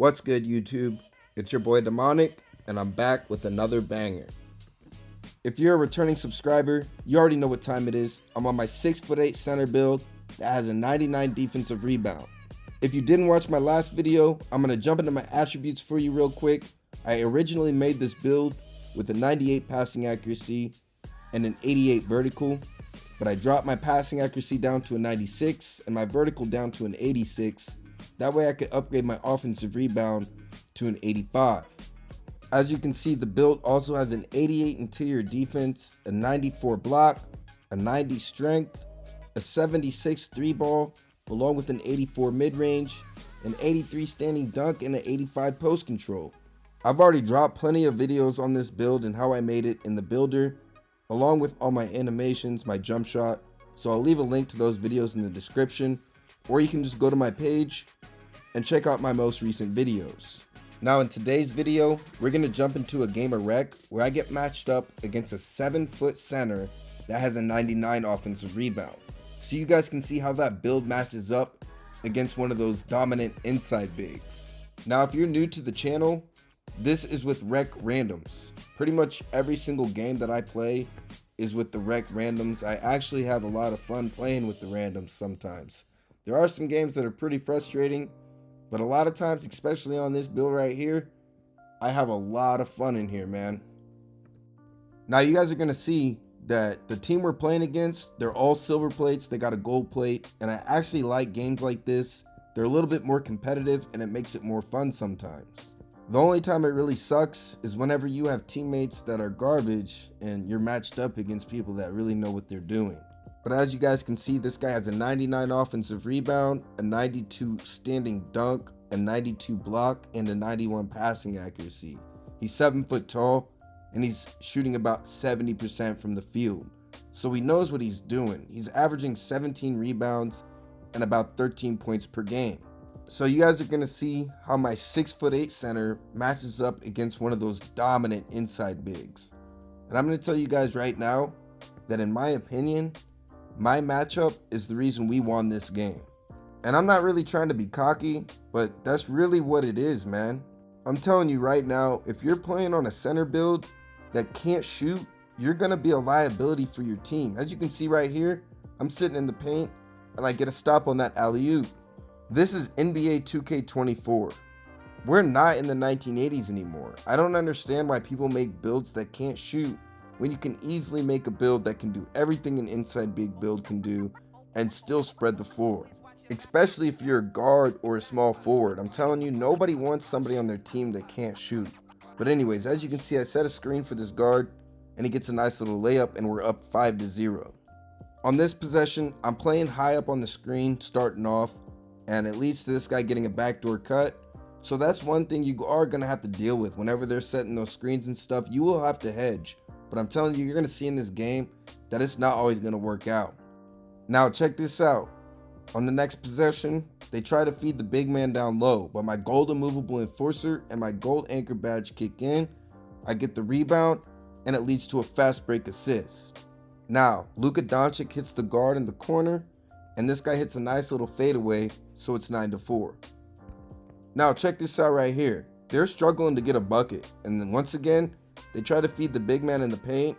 What's good, YouTube? It's your boy Demonic, and I'm back with another banger. If you're a returning subscriber, you already know what time it is. I'm on my 6'8" center build that has a 99 defensive rebound. If you didn't watch my last video, I'm going to jump into my attributes for you real quick. I originally made this build with a 98 passing accuracy and an 88 vertical, but I dropped my passing accuracy down to a 96 and my vertical down to an 86. That way I could upgrade my offensive rebound to an 85. As you can see, the build also has an 88 interior defense, a 94 block, a 90 strength, a 76 3 ball, along with an 84 mid-range, an 83 standing dunk, and an 85 post control. I've already dropped plenty of videos on this build and how I made it in the builder, along with all my animations, my jump shot, so I'll leave a link to those videos in the description, or you can just go to my page and check out my most recent videos. Now in today's video, we're going to jump into a game of rec where I get matched up against a 7-foot center that has a 99 offensive rebound. So you guys can see how that build matches up against one of those dominant inside bigs. Now if you're new to the channel, this is with rec randoms. Pretty much every single game that I play is with the rec randoms. I actually have a lot of fun playing with the randoms sometimes. There are some games that are pretty frustrating, but a lot of times, especially on this build right here, I have a lot of fun in here, man. Now you guys are going to see that the team we're playing against, they're all silver plates, they got a gold plate, and I actually like games like this. They're a little bit more competitive and it makes it more fun sometimes. The only time it really sucks is whenever you have teammates that are garbage and you're matched up against people that really know what they're doing. But as you guys can see, this guy has a 99 offensive rebound, a 92 standing dunk, a 92 block, and a 91 passing accuracy. He's 7 foot tall, and he's shooting about 70% from the field. So he knows what he's doing. He's averaging 17 rebounds and about 13 points per game. So you guys are going to see how my 6'8" center matches up against one of those dominant inside bigs. And I'm going to tell you guys right now that in my opinion, my matchup is the reason we won this game. And I'm not really trying to be cocky, but that's really what it is, man. I'm telling you right now, if you're playing on a center build that can't shoot, you're going to be a liability for your team. As you can see right here, I'm sitting in the paint and I get a stop on that alley-oop. This is NBA 2K24. We're not in the 1980s anymore. I don't understand why people make builds that can't shoot when you can easily make a build that can do everything an inside big build can do and still spread the floor. Especially if you're a guard or a small forward. I'm telling you, nobody wants somebody on their team that can't shoot. But anyways, as you can see, I set a screen for this guard and he gets a nice little layup and we're up 5-0. On this possession, I'm playing high up on the screen starting off, and it leads to this guy getting a backdoor cut. So that's one thing you are going to have to deal with whenever they're setting those screens and stuff. You will have to hedge. But I'm telling you, you're going to see in this game that it's not always going to work out. Now check this out. On the next possession, they try to feed the big man down low, but my gold immovable enforcer and my gold anchor badge kick in. I get the rebound and it leads to a fast break assist. Now Luka Doncic hits the guard in the corner and this guy hits a nice little fadeaway, so it's 9-4. Now check this out right here. They're struggling to get a bucket, and then once again they try to feed the big man in the paint,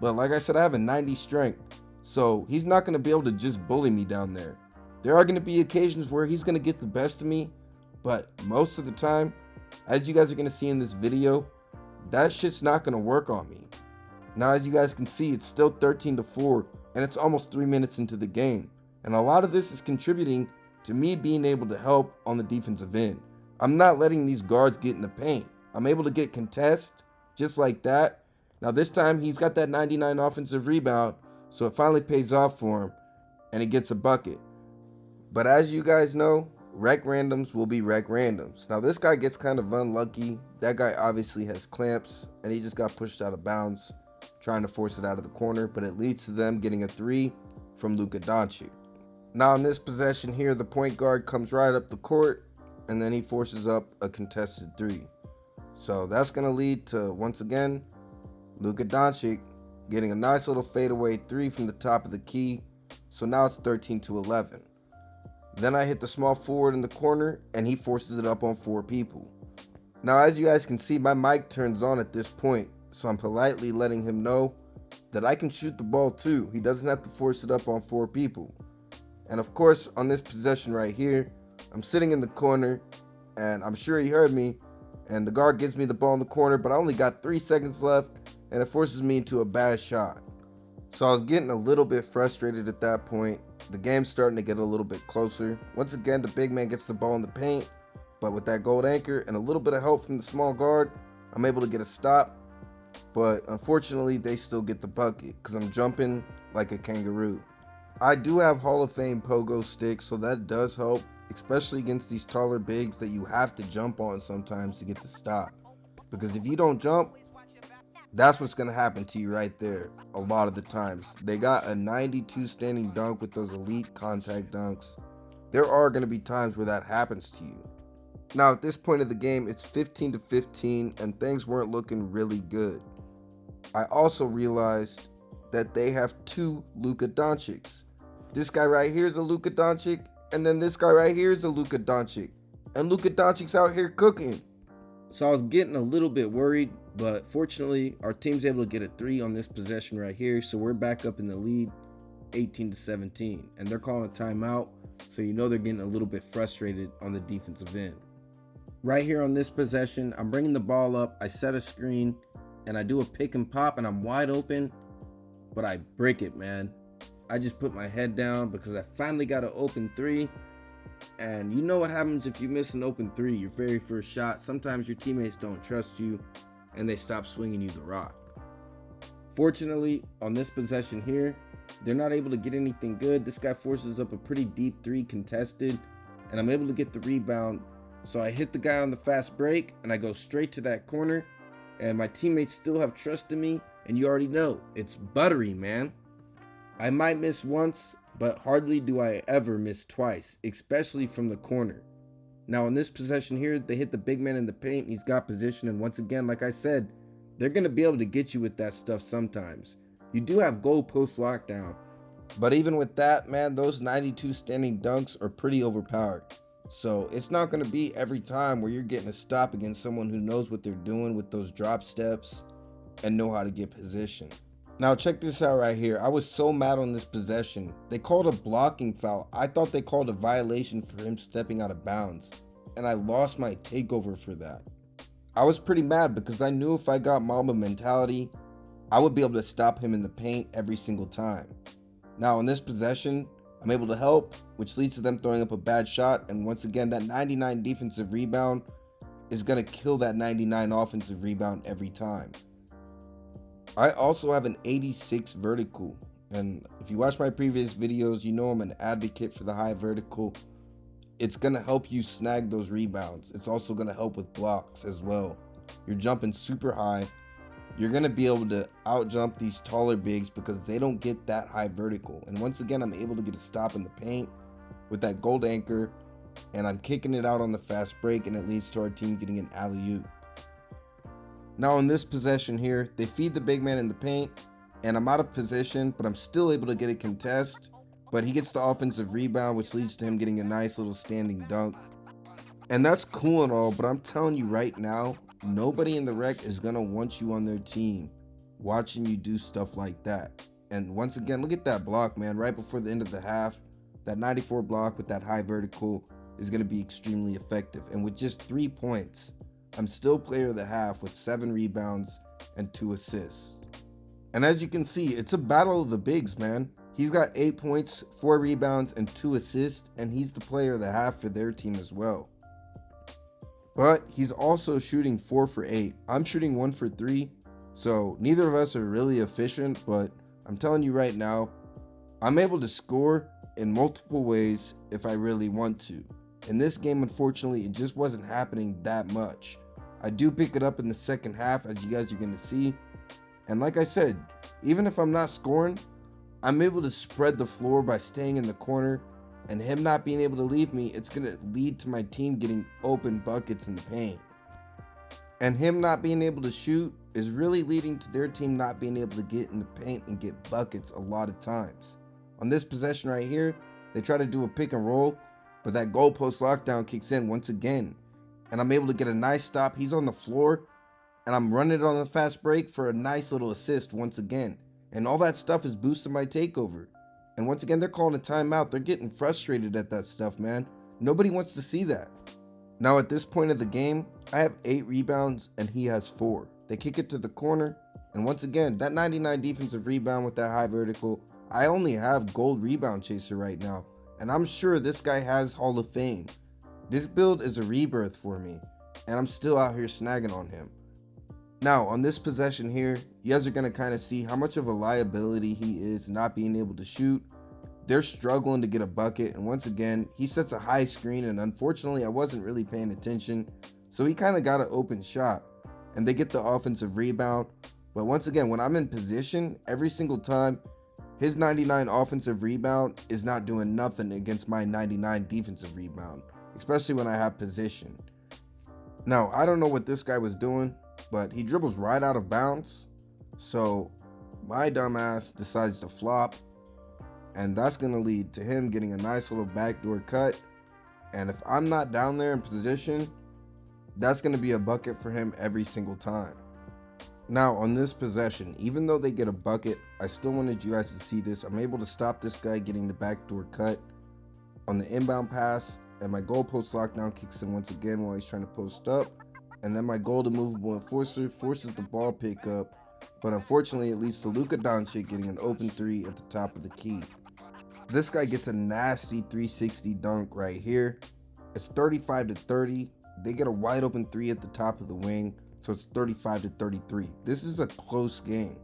but like I said, I have a 90 strength, so he's not going to be able to just bully me down there. There are going to be occasions where he's going to get the best of me, but most of the time, as you guys are going to see in this video, that shit's not going to work on me. Now as you guys can see, it's still 13-4, and it's almost 3 minutes into the game, and a lot of this is contributing to me being able to help on the defensive end. I'm not letting these guards get in the paint. I'm able to get contest just like that. Now this time he's got that 99 offensive rebound, so it finally pays off for him and he gets a bucket. But as you guys know, rec randoms will be rec randoms. Now this guy gets kind of unlucky. That guy obviously has clamps and he just got pushed out of bounds trying to force it out of the corner, but it leads to them getting a 3 from Luka Doncic. Now in this possession here, the point guard comes right up the court and then he forces up a contested 3. So that's going to lead to, once again, Luka Doncic getting a nice little fadeaway 3 from the top of the key. So now it's 13-11. Then I hit the small forward in the corner and he forces it up on 4 people. Now, as you guys can see, my mic turns on at this point, so I'm politely letting him know that I can shoot the ball too. He doesn't have to force it up on 4 people. And of course, on this possession right here, I'm sitting in the corner and I'm sure he heard me, and the guard gives me the ball in the corner, but I only got 3 seconds left and it forces me into a bad shot. So I was getting a little bit frustrated at that point. The game's starting to get a little bit closer. Once again, the big man gets the ball in the paint, but with that gold anchor and a little bit of help from the small guard, I'm able to get a stop. But unfortunately, they still get the bucket because I'm jumping like a kangaroo. I do have Hall of Fame pogo sticks, so that does help, especially against these taller bigs that you have to jump on sometimes to get the stop. Because if you don't jump, that's what's going to happen to you right there a lot of the times. They got a 92 standing dunk with those elite contact dunks. There are going to be times where that happens to you. Now, at this point of the game, it's 15-15 and things weren't looking really good. I also realized that they have 2 Luka Doncics. This guy right here is a Luka Doncic, and then this guy right here is a Luka Doncic. And Luka Doncic's out here cooking. So I was getting a little bit worried, but fortunately, our team's able to get a 3 on this possession right here, so we're back up in the lead, 18-17. And they're calling a timeout, so you know they're getting a little bit frustrated on the defensive end. Right here on this possession, I'm bringing the ball up, I set a screen, and I do a pick and pop, and I'm wide open, but I break it, man. I just put my head down because I finally got an open 3. And you know what happens if you miss an open 3, your very first shot. Sometimes your teammates don't trust you and they stop swinging you the rock. Fortunately, on this possession here, they're not able to get anything good. This guy forces up a pretty deep 3 contested, and I'm able to get the rebound. So I hit the guy on the fast break and I go straight to that corner, and my teammates still have trust in me, and you already know, it's buttery, man. I might miss once, but hardly do I ever miss twice, especially from the corner. Now in this possession here, they hit the big man in the paint, and he's got position, and once again, like I said, they're going to be able to get you with that stuff sometimes. You do have goal post lockdown, but even with that, man, those 92 standing dunks are pretty overpowered. So it's not going to be every time where you're getting a stop against someone who knows what they're doing with those drop steps and know how to get position. Now check this out right here. I was so mad on this possession. They called a blocking foul. I thought they called a violation for him stepping out of bounds, and I lost my takeover for that. I was pretty mad because I knew if I got Mamba mentality, I would be able to stop him in the paint every single time. Now in this possession, I'm able to help, which leads to them throwing up a bad shot, and once again, that 99 defensive rebound is going to kill that 99 offensive rebound every time. I also have an 86 vertical, and if you watch my previous videos, you know I'm an advocate for the high vertical. It's going to help you snag those rebounds. It's also going to help with blocks as well. You're jumping super high. You're going to be able to out jump these taller bigs because they don't get that high vertical. And once again, I'm able to get a stop in the paint with that gold anchor, and I'm kicking it out on the fast break, and it leads to our team getting an alley-oop. Now in this possession here, they feed the big man in the paint, and I'm out of position, but I'm still able to get a contest, but he gets the offensive rebound, which leads to him getting a nice little standing dunk. And that's cool and all, but I'm telling you right now, nobody in the rec is going to want you on their team watching you do stuff like that. And once again, look at that block, man, right before the end of the half. That 94 block with that high vertical is going to be extremely effective. And with just 3 points, I'm still player of the half with 7 rebounds and 2 assists. And as you can see, it's a battle of the bigs, man. He's got 8 points, 4 rebounds, and 2 assists, and he's the player of the half for their team as well. But he's also shooting 4 for 8. I'm shooting 1 for 3, so neither of us are really efficient, but I'm telling you right now, I'm able to score in multiple ways if I really want to. In this game, unfortunately, it just wasn't happening that much. I do pick it up in the second half, as you guys are going to see. And like I said, even if I'm not scoring, I'm able to spread the floor by staying in the corner, and him not being able to leave me, it's going to lead to my team getting open buckets in the paint. And him not being able to shoot is really leading to their team not being able to get in the paint and get buckets a lot of times. On this possession right here, they try to do a pick and roll, But that goalpost lockdown kicks in once again, and I'm able to get a nice stop. He's on the floor, and I'm running it on the fast break for a nice little assist once again. And all that stuff is boosting my takeover. And once again, they're calling a timeout. They're getting frustrated at that stuff, man. Nobody wants to see that. Now at this point of the game, I have 8 rebounds and he has 4. They kick it to the corner, and once again, that 99 defensive rebound with that high vertical, I only have gold rebound chaser right now, and I'm sure this guy has Hall of Fame. This build is a rebirth for me, and I'm still out here snagging on him. Now on this possession here, you guys are going to kind of see how much of a liability he is not being able to shoot. They're struggling to get a bucket, and once again, he sets a high screen, and unfortunately I wasn't really paying attention, so he kind of got an open shot, and they get the offensive rebound. But once again, when I'm in position, every single time, his 99 offensive rebound is not doing nothing against my 99 defensive rebound, especially when I have position. Now, I don't know what this guy was doing, but he dribbles right out of bounds, so my dumbass decides to flop, and that's going to lead to him getting a nice little backdoor cut. And if I'm not down there in position, that's going to be a bucket for him every single time. Now on this possession, even though they get a bucket, I still wanted you guys to see this. I'm able to stop this guy getting the backdoor cut on the inbound pass, and my goalpost lockdown kicks in once again while he's trying to post up, and then my golden movable enforcer forces the ball pickup, but unfortunately it leads to Luka Doncic getting an open 3 at the top of the key. This guy gets a nasty 360 dunk right here. It's 35-30. They get a wide open 3 at the top of the wing, so it's 35-33. This is a close game,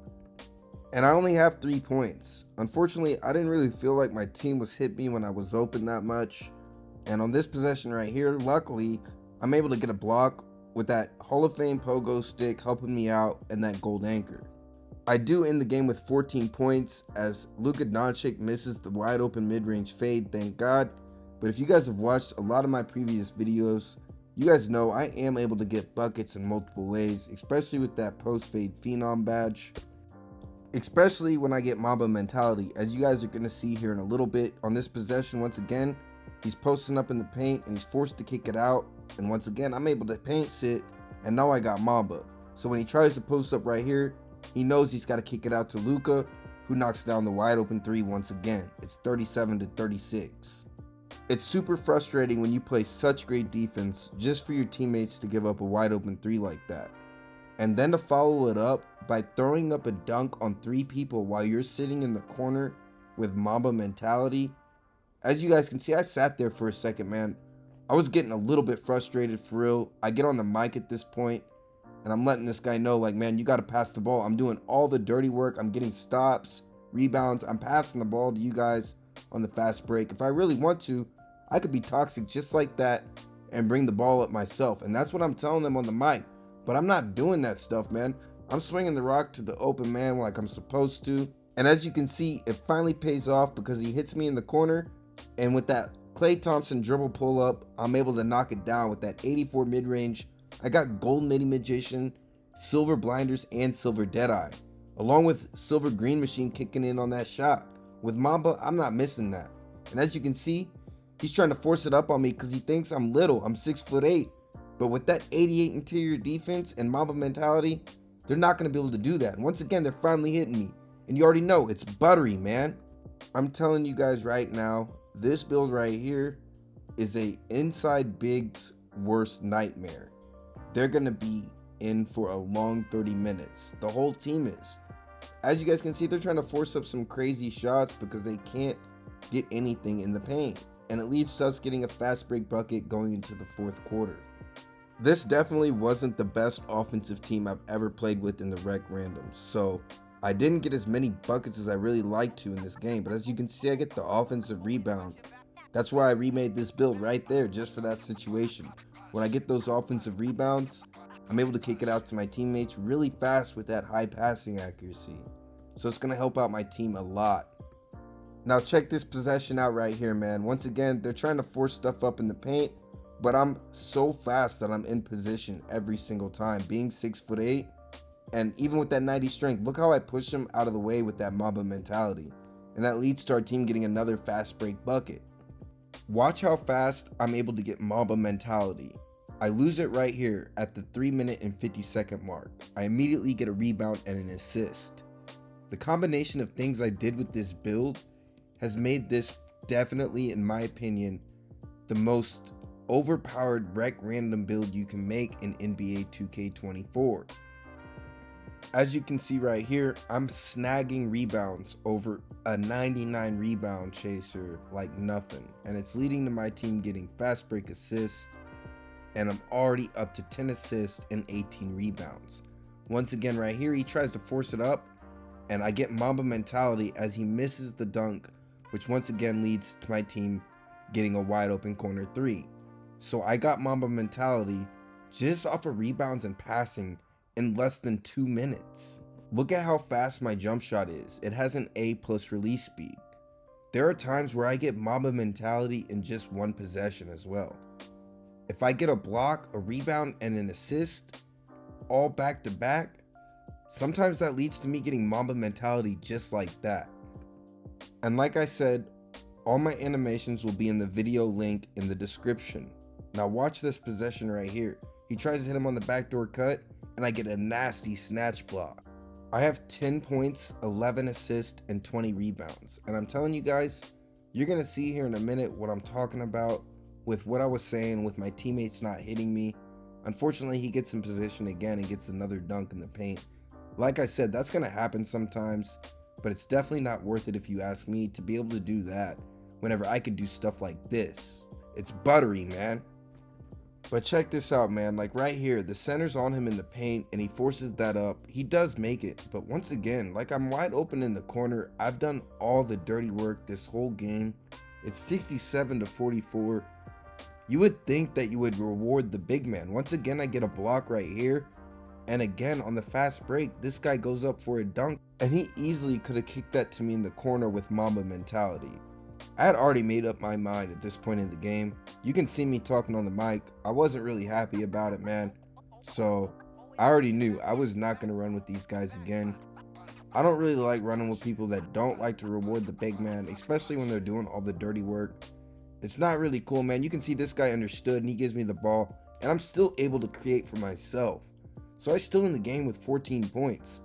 and I only have 3 points. Unfortunately, I didn't really feel like my team was hitting me when I was open that much, and on this possession right here, luckily I'm able to get a block with that Hall of Fame pogo stick helping me out, and that gold anchor. I do end the game with 14 points as Luka Doncic misses the wide open mid-range fade, thank God. But if you guys have watched a lot of my previous videos, you guys know I am able to get buckets in multiple ways, especially with that post-fade phenom badge. Especially when I get Mamba mentality, as you guys are going to see here in a little bit. On this possession, once again, he's posting up in the paint and he's forced to kick it out. And once again, I'm able to paint sit, and now I got Mamba. So when he tries to post up right here, he knows he's got to kick it out to Luka, who knocks down the wide open 3 once again. It's 37-36. It's super frustrating when you play such great defense just for your teammates to give up a wide open 3 like that. And then to follow it up by throwing up a dunk on 3 people while you're sitting in the corner with Mamba mentality. As you guys can see, I sat there for a second, man. I was getting a little bit frustrated for real. I get on the mic at this point, and I'm letting this guy know, like, man, you got to pass the ball. I'm doing all the dirty work. I'm getting stops, rebounds. I'm passing the ball to you guys on the fast break. If I really want to, I could be toxic just like that and bring the ball up myself. And that's what I'm telling them on the mic. But I'm not doing that stuff, man. I'm swinging the rock to the open man like I'm supposed to. And as you can see, it finally pays off because he hits me in the corner. And with that Klay Thompson dribble pull up, I'm able to knock it down with that 84 mid-range. I got gold midi magician, silver blinders, and silver deadeye, along with silver green machine kicking in on that shot. With Mamba, I'm not missing that. And as you can see, he's trying to force it up on me because he thinks I'm little. I'm 6'8". But with that 88 interior defense and Mamba mentality, they're not going to be able to do that. And once again, they're finally hitting me. And you already know, it's buttery, man. I'm telling you guys right now, this build right here is a inside bigs worst nightmare. They're going to be in for a long 30 minutes. The whole team is. As you guys can see, they're trying to force up some crazy shots because they can't get anything in the paint. And it leads to us getting a fast break bucket going into the 4th quarter. This definitely wasn't the best offensive team I've ever played with in the rec randoms. So I didn't get as many buckets as I really like to in this game. But as you can see, I get the offensive rebound. That's why I remade this build right there, just for that situation. When I get those offensive rebounds, I'm able to kick it out to my teammates really fast with that high passing accuracy. So it's going to help out my team a lot. Now check this possession out right here, man. Once again, they're trying to force stuff up in the paint, but I'm so fast that I'm in position every single time, being 6'8". And even with that 90 strength, look how I push him out of the way with that Mamba mentality. And that leads to our team getting another fast break bucket. Watch how fast I'm able to get Mamba mentality. I lose it right here at the 3-minute and 50-second mark. I immediately get a rebound and an assist. The combination of things I did with this build has made this definitely, in my opinion, the most overpowered rec random build you can make in NBA 2K24. As you can see right here, I'm snagging rebounds over a 99 rebound chaser like nothing, and it's leading to my team getting fast break assists, and I'm already up to 10 assists and 18 rebounds. Once again right here, he tries to force it up, and I get Mamba mentality as he misses the dunk, which once again leads to my team getting a wide open corner 3. So I got Mamba mentality just off of rebounds and passing in less than 2 minutes. Look at how fast my jump shot is. It has an A+ release speed. There are times where I get Mamba mentality in just one possession as well. If I get a block, a rebound, and an assist, all back to back, sometimes that leads to me getting Mamba mentality just like that. And like I said, all my animations will be in the video link in the description. Now watch this possession right here. He tries to hit him on the backdoor cut, and I get a nasty snatch block. I have 10 points, 11 assists, and 20 rebounds. And I'm telling you guys, you're going to see here in a minute what I'm talking about with what I was saying with my teammates not hitting me. Unfortunately, he gets in position again and gets another dunk in the paint. Like I said, that's going to happen sometimes, but it's definitely not worth it if you ask me to be able to do that whenever I could do stuff like this. It's buttery, man. But check this out, man. Like right here, the center's on him in the paint and he forces that up. He does make it, but once again, like I'm wide open in the corner. I've done all the dirty work this whole game. It's 67-44. You would think that you would reward the big man. Once again, I get a block right here. And again, on the fast break, this guy goes up for a dunk, and he easily could have kicked that to me in the corner with Mamba mentality. I had already made up my mind at this point in the game. You can see me talking on the mic. I wasn't really happy about it, man. So I already knew I was not going to run with these guys again. I don't really like running with people that don't like to reward the big man, especially when they're doing all the dirty work. It's not really cool, man. You can see this guy understood, and he gives me the ball, and I'm still able to create for myself. So I'm still in the game with 14 points.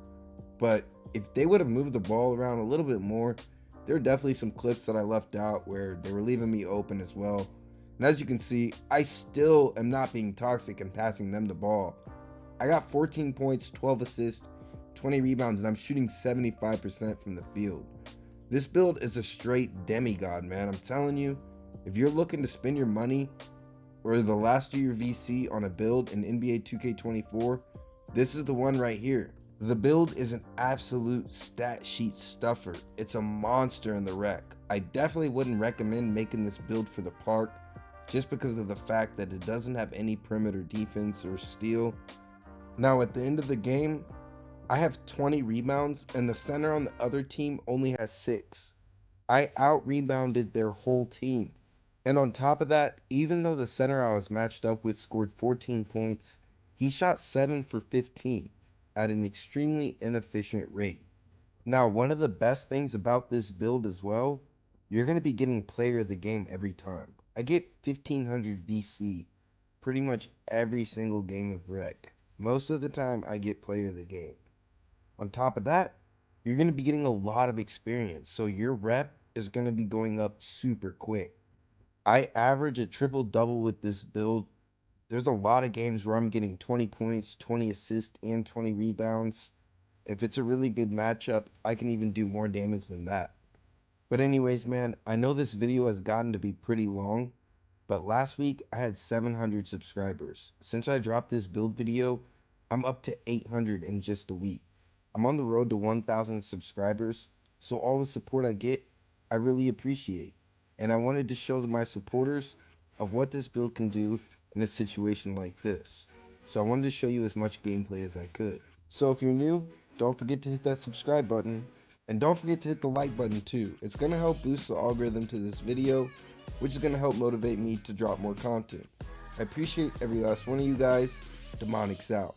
But if they would have moved the ball around a little bit more, there are definitely some clips that I left out where they were leaving me open as well. And as you can see, I still am not being toxic and passing them the ball. I got 14 points, 12 assists, 20 rebounds, and I'm shooting 75% from the field. This build is a straight demigod, man. I'm telling you, if you're looking to spend your money or the last of your VC on a build in NBA 2K24, this is the one right here. The build is an absolute stat sheet stuffer. It's a monster in the rec. I definitely wouldn't recommend making this build for the park just because of the fact that it doesn't have any perimeter defense or steal. Now at the end of the game, I have 20 rebounds and the center on the other team only has 6. I out-rebounded their whole team. And on top of that, even though the center I was matched up with scored 14 points, he shot 7 for 15 at an extremely inefficient rate. Now, one of the best things about this build as well, you're going to be getting player of the game every time. I get 1500 VC pretty much every single game of rec. Most of the time, I get player of the game. On top of that, you're going to be getting a lot of experience, so your rep is going to be going up super quick. I average a triple-double with this build. There's a lot of games where I'm getting 20 points, 20 assists, and 20 rebounds. If it's a really good matchup, I can even do more damage than that. But anyways, man, I know this video has gotten to be pretty long, but last week I had 700 subscribers. Since I dropped this build video, I'm up to 800 in just a week. I'm on the road to 1,000 subscribers, so all the support I get, I really appreciate. And I wanted to show my supporters of what this build can do in a situation like this. So I wanted to show you as much gameplay as I could. So if you're new, don't forget to hit that subscribe button. And don't forget to hit the like button too. It's going to help boost the algorithm to this video, which is going to help motivate me to drop more content. I appreciate every last one of you guys. Demonix out.